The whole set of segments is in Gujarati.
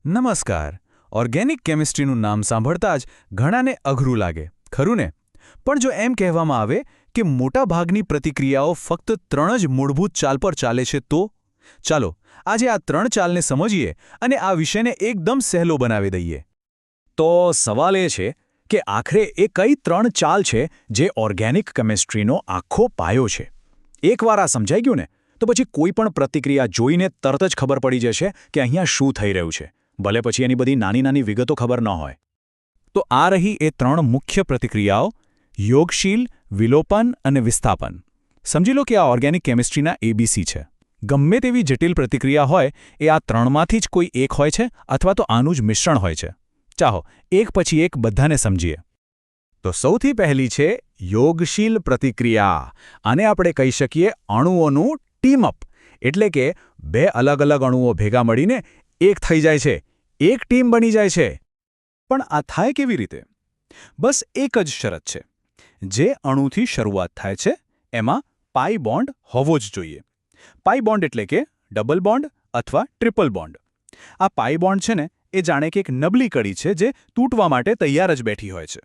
નમસ્કાર. ઓર્ગેનિક કેમિસ્ટ્રીનું નામ સાંભળતા જ ઘણાને અઘરું લાગે, ખરું ને? પણ જો એમ કહેવામાં આવે કે મોટાભાગની પ્રતિક્રિયાઓ ફક્ત 3 જ મૂળભૂત ચાલ પર ચાલે છે તો? ચાલો, આજે આ 3 ચાલને સમજીએ અને આ વિષયને એકદમ સહેલો બનાવી દઈએ. તો સવાલ એ છે કે આખરે એ કઈ 3 ચાલ છે જે ઓર્ગેનિક કેમિસ્ટ્રીનો આખો પાયો છે? એકવાર આ સમજાઈ ગયું ને, તો પછી કોઈ પણ પ્રતિક્રિયા જોઈને તરત જ ખબર પડી જશે કે અહીંયા શું થઈ રહ્યું છે, ભલે પછી એની બધી નાની વિગતો ખબર ન હોય. તો આ રહી એ 3 મુખ્ય પ્રતિક્રિયાઓ: યોગશીલ, વિલોપન અને વિસ્થાપન. સમજી લો કે આ ઓર્ગેનિક કેમિસ્ટ્રીના ABC છે. ગમે તેવી જટિલ પ્રતિક્રિયા હોય એ આ 3માંથી જ કોઈ એક હોય છે અથવા તો આનું જ મિશ્રણ હોય છે. ચાલો એક પછી એક બધાને સમજીએ. તો સૌથી પહેલી છે યોગશીલ પ્રતિક્રિયા. આને આપણે કહી શકીએ અણુઓનું ટીમ અપ, એટલે કે 2 અલગ અણુઓ ભેગા મળીને એક થઈ જાય છે, એક ટીમ બની જાય છે. પણ આ થાય કેવી રીતે? બસ એક જ શરત છે. જે અણુથી શરૂઆત થાય છે એમાં પાઈ બોન્ડ હોવો જ જોઈએ. પાઈ બોન્ડ એટલે કે ડબલ બોન્ડ અથવા ટ્રિપલ બોન્ડ. આ પાઈ બોન્ડ છે ને, એ જાણે કે એક નબળી કડી છે જે તૂટવા માટે તૈયાર જ બેઠી હોય છે.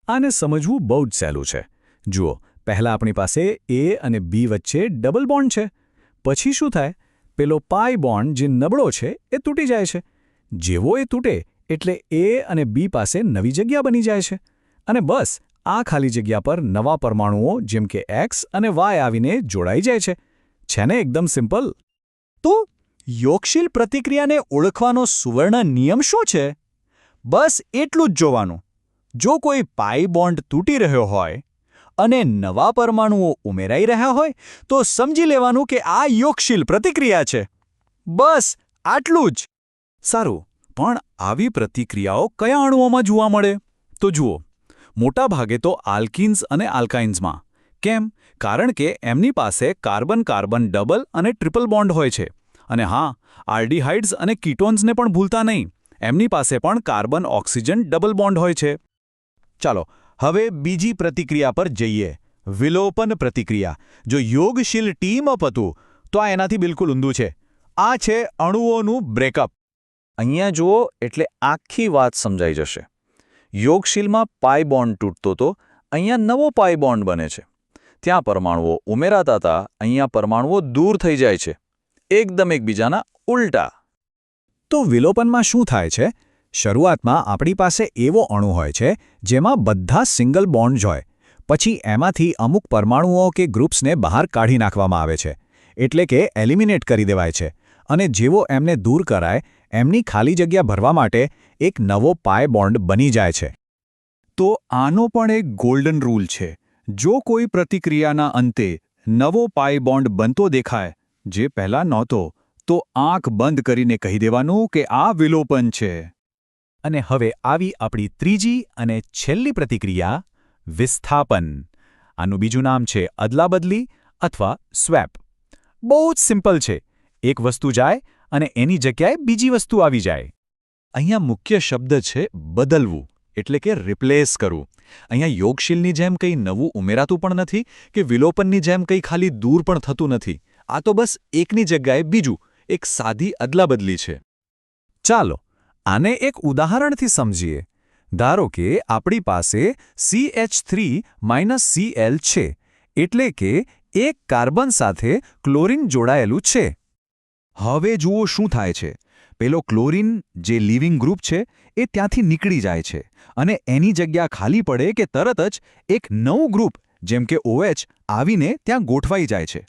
આને સમજવું બહુ જ સહેલું છે. જુઓ, પહેલાં આપણી પાસે A અને B વચ્ચે ડબલ બોન્ડ છે. પછી શું થાય? પેલો પાઈ બોન્ડ જે નબળો છે એ તૂટી જાય છે. જેવો એ તૂટે એટલે A અને B પાસે નવી જગ્યા બની જાય છે. અને બસ આ ખાલી જગ્યા પર નવા પરમાણુઓ જેમ કે X અને Y આવીને જોડાઈ જાય છે. છે ને એકદમ સિમ્પલ? તો યોગશીલ પ્રતિક્રિયાને ઓળખવાનો સુવર્ણ નિયમ શું છે? બસ એટલું જ જોવાનું. જો કોઈ પાઈ બોન્ડ તૂટી રહ્યો હોય અને નવા પરમાણુઓ ઉમેરાઈ રહ્યા હોય તો સમજી લેવાનું કે આ યોગશીલ પ્રતિક્રિયા છે. બસ આટલું જ. સારું, પણ આવી પ્રતિક્રિયાઓ કયા અણુઓમાં જોવા મળે? તો જુઓ, મોટાભાગે તો આલ્કિન્સ અને આલ્કાઇન્સમાં. કેમ? કારણ કે એમની પાસે કાર્બન-કાર્બન ડબલ અને ટ્રિપલ બોન્ડ હોય છે. અને હા, આલ્ડીહાઇડ્સ અને કીટોન્સને પણ ભૂલતા નહીં. એમની પાસે પણ કાર્બન-ઓક્સિજન ડબલ બોન્ડ હોય છે. ચાલો હવે બીજી પ્રતિક્રિયા પર જઈએ, વિલોપન પ્રતિક્રિયા. જો યોગશીલ ટીમ અપ હતું તો આ એનાથી બિલકુલ ઊંધું છે. આ છે અણુઓનું બ્રેકઅપ. અહીંયા જુઓ એટલે આખી વાત સમજાઈ જશે. યોગશીલમાં પાઈ બોન્ડ તૂટતો તો અહીંયા નવો પાઈ બોન્ડ બને છે. ત્યાં પરમાણુઓ ઉમેરાતા હતા, અહીંયા પરમાણુઓ દૂર થઈ જાય છે, એકદમ એકબીજાના ઉલટા. તો વિલોપનમાં શું થાય છે? શરૂઆતમાં આપણી પાસે એવો અણુ હોય છે જેમાં બધા સિંગલ બોન્ડ્સ હોય. પછી એમાંથી અમુક પરમાણુઓ કે ગ્રુપ્સને બહાર કાઢી નાખવામાં આવે છે, એટલે કે એલિમિનેટ કરી દેવાય છે. અને જેવો એમને દૂર કરાય એમની ખાલી જગ્યા ભરવા માટે એક નવો પાઈ બોન્ડ બની જાય છે. તો આનો પણ એક ગોલ્ડન રૂલ છે. જો કોઈ પ્રતિક્રિયાના અંતે નવો પાઈ બોન્ડ બનતો દેખાય જે પહેલાં નહોતો, તો આંખ બંધ કરીને કહી દેવાનું કે આ વિલોપન છે. અને હવે આવી આપણી ત્રીજી અને છેલ્લી પ્રતિક્રિયા, વિસ્થાપન. આનું બીજું નામ છે અદલાબદલી અથવા સ્વેપ. બહુ જ સિમ્પલ છે. એક વસ્તુ જાય અને એની જગ્યાએ બીજી વસ્તુ આવી જાય. અહીંયા મુખ્ય શબ્દ છે બદલવું, એટલે કે રિપ્લેસ કરવું. અહીંયા યોગશીલની જેમ કંઈ નવું ઉમેરાતું પણ નથી કે વિલોપનની જેમ કંઈ ખાલી દૂર પણ થતું નથી. આ તો બસ એકની જગ્યાએ બીજું, એક સાદી અદલાબદલી છે. ચાલો આને એક ઉદાહરણથી સમજીએ. ધારો કે આપણી પાસે CH3-Cl છે, એટલે કે એક કાર્બન સાથે ક્લોરીન જોડાયેલું છે. હવે જુઓ શું થાય છે. પેલો ક્લોરીન જે લિવિંગ ગ્રુપ છે એ ત્યાંથી નીકળી જાય છે અને એની જગ્યા ખાલી પડે કે તરત જ એક નવું ગ્રુપ જેમ કે OH આવીને ત્યાં ગોઠવાઈ જાય છે.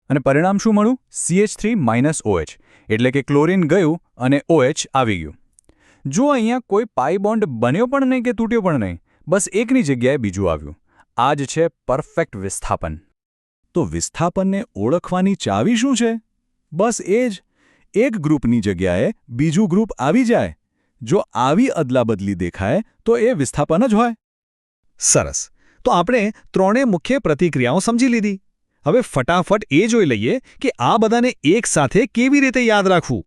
અને પરિણામ શું મળ્યું? CH3-OH, એટલે કે ક્લોરીન ગયું અને OH આવી ગયું. જો અહીંયા કોઈ પાઈ બોન્ડ બન્યો પણ નહીં કે તૂટ્યો પણ નહીં, બસ એકની જગ્યાએ બીજું આવ્યું. આ જ છે પરફેક્ટ વિસ્થાપન. તો વિસ્થાપનને ઓળખવાની ચાવી શું છે? બસ એ જ, એક ગ્રુપની જગ્યાએ બીજું ગ્રુપ આવી જાય. જો આવી અદલાબદલી દેખાય તો એ વિસ્થાપન જ હોય. સરસ, તો આપણે 3 મુખ્ય પ્રતિક્રિયાઓ સમજી લીધી. હવે ફટાફટ એ જોઈ લઈએ કે આ બધાને એક સાથે કેવી રીતે યાદ રાખવું.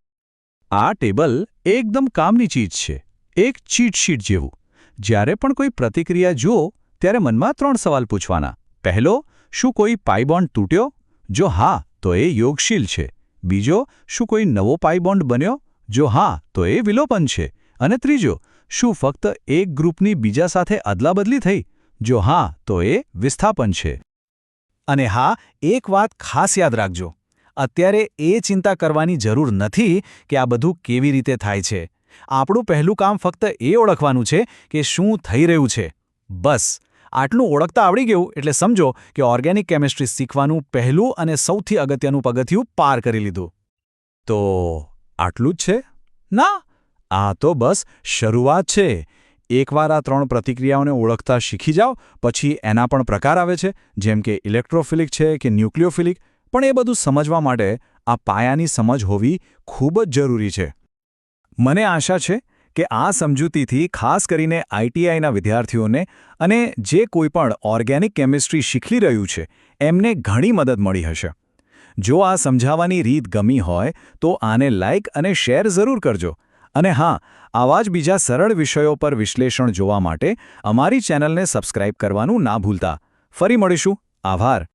આ ટેબલ એકદમ કામની ચીજ છે, એક ચીટ શીટ જેવું. જ્યારે પણ કોઈ પ્રતિક્રિયા જુઓ ત્યારે મનમાં 3 સવાલ પૂછવાના. પહેલો, શું કોઈ પાઈ બોન્ડ તૂટ્યો? જો હા, તો એ યોગશીલ છે. બીજો, શું કોઈ નવો પાઈ બોન્ડ બન્યો? જો હા તો એ વિલોપન છે. અને ત્રીજો, શું ફક્ત એક ગ્રુપની બીજા સાથે અદલાબદલી થઈ? જો હા તો એ વિસ્થાપન છે. અને હા, એક વાત ખાસ યાદ રાખજો. અત્યારે એ ચિંતા કરવાની જરૂર નથી કે આ બધું કેવી રીતે થાય છે. આપણું પહેલું કામ ફક્ત એ ઓળખવાનું છે કે શું થઈ રહ્યું છે. બસ આટલું ઓળખતા આવડી ગયું એટલે સમજો કે ઓર્ગેનિક કેમિસ્ટ્રી શીખવાનું પહેલું અને સૌથી અગત્યનું પગથિયું પાર કરી લીધું. તો આટલું જ છે? ના, આ તો બસ શરૂઆત છે. એકવાર આ 3 પ્રતિક્રિયાઓને ઓળખતા શીખી જાઓ, પછી એના પણ પ્રકાર આવે છે, જેમ કે ઇલેક્ટ્રોફિલિક છે કે ન્યુક્લિયોફિલિક. પણ એ બધું સમજવા માટે આ પાયાની સમજ હોવી ખૂબ જ જરૂરી છે. મને આશા છે કે આ સમજૂતીથી ખાસ કરીને આઈટીઆઈના વિદ્યાર્થીઓને અને જે કોઈ પણ ઓર્ગેનિક કેમિસ્ટ્રી શીખી રહ્યું છે એમને ઘણી મદદ મળી હશે. જો આ સમજાવવાની રીત ગમી હોય તો આને લાઇક અને શેર જરૂર કરજો. અને હા, આવા જ બીજા સરળ વિષયો પર વિશ્લેષણ જોવા માટે અમારી ચેનલને સબસ્ક્રાઇબ કરવાનું ના ભૂલતા. ફરી મળીશું. આભાર.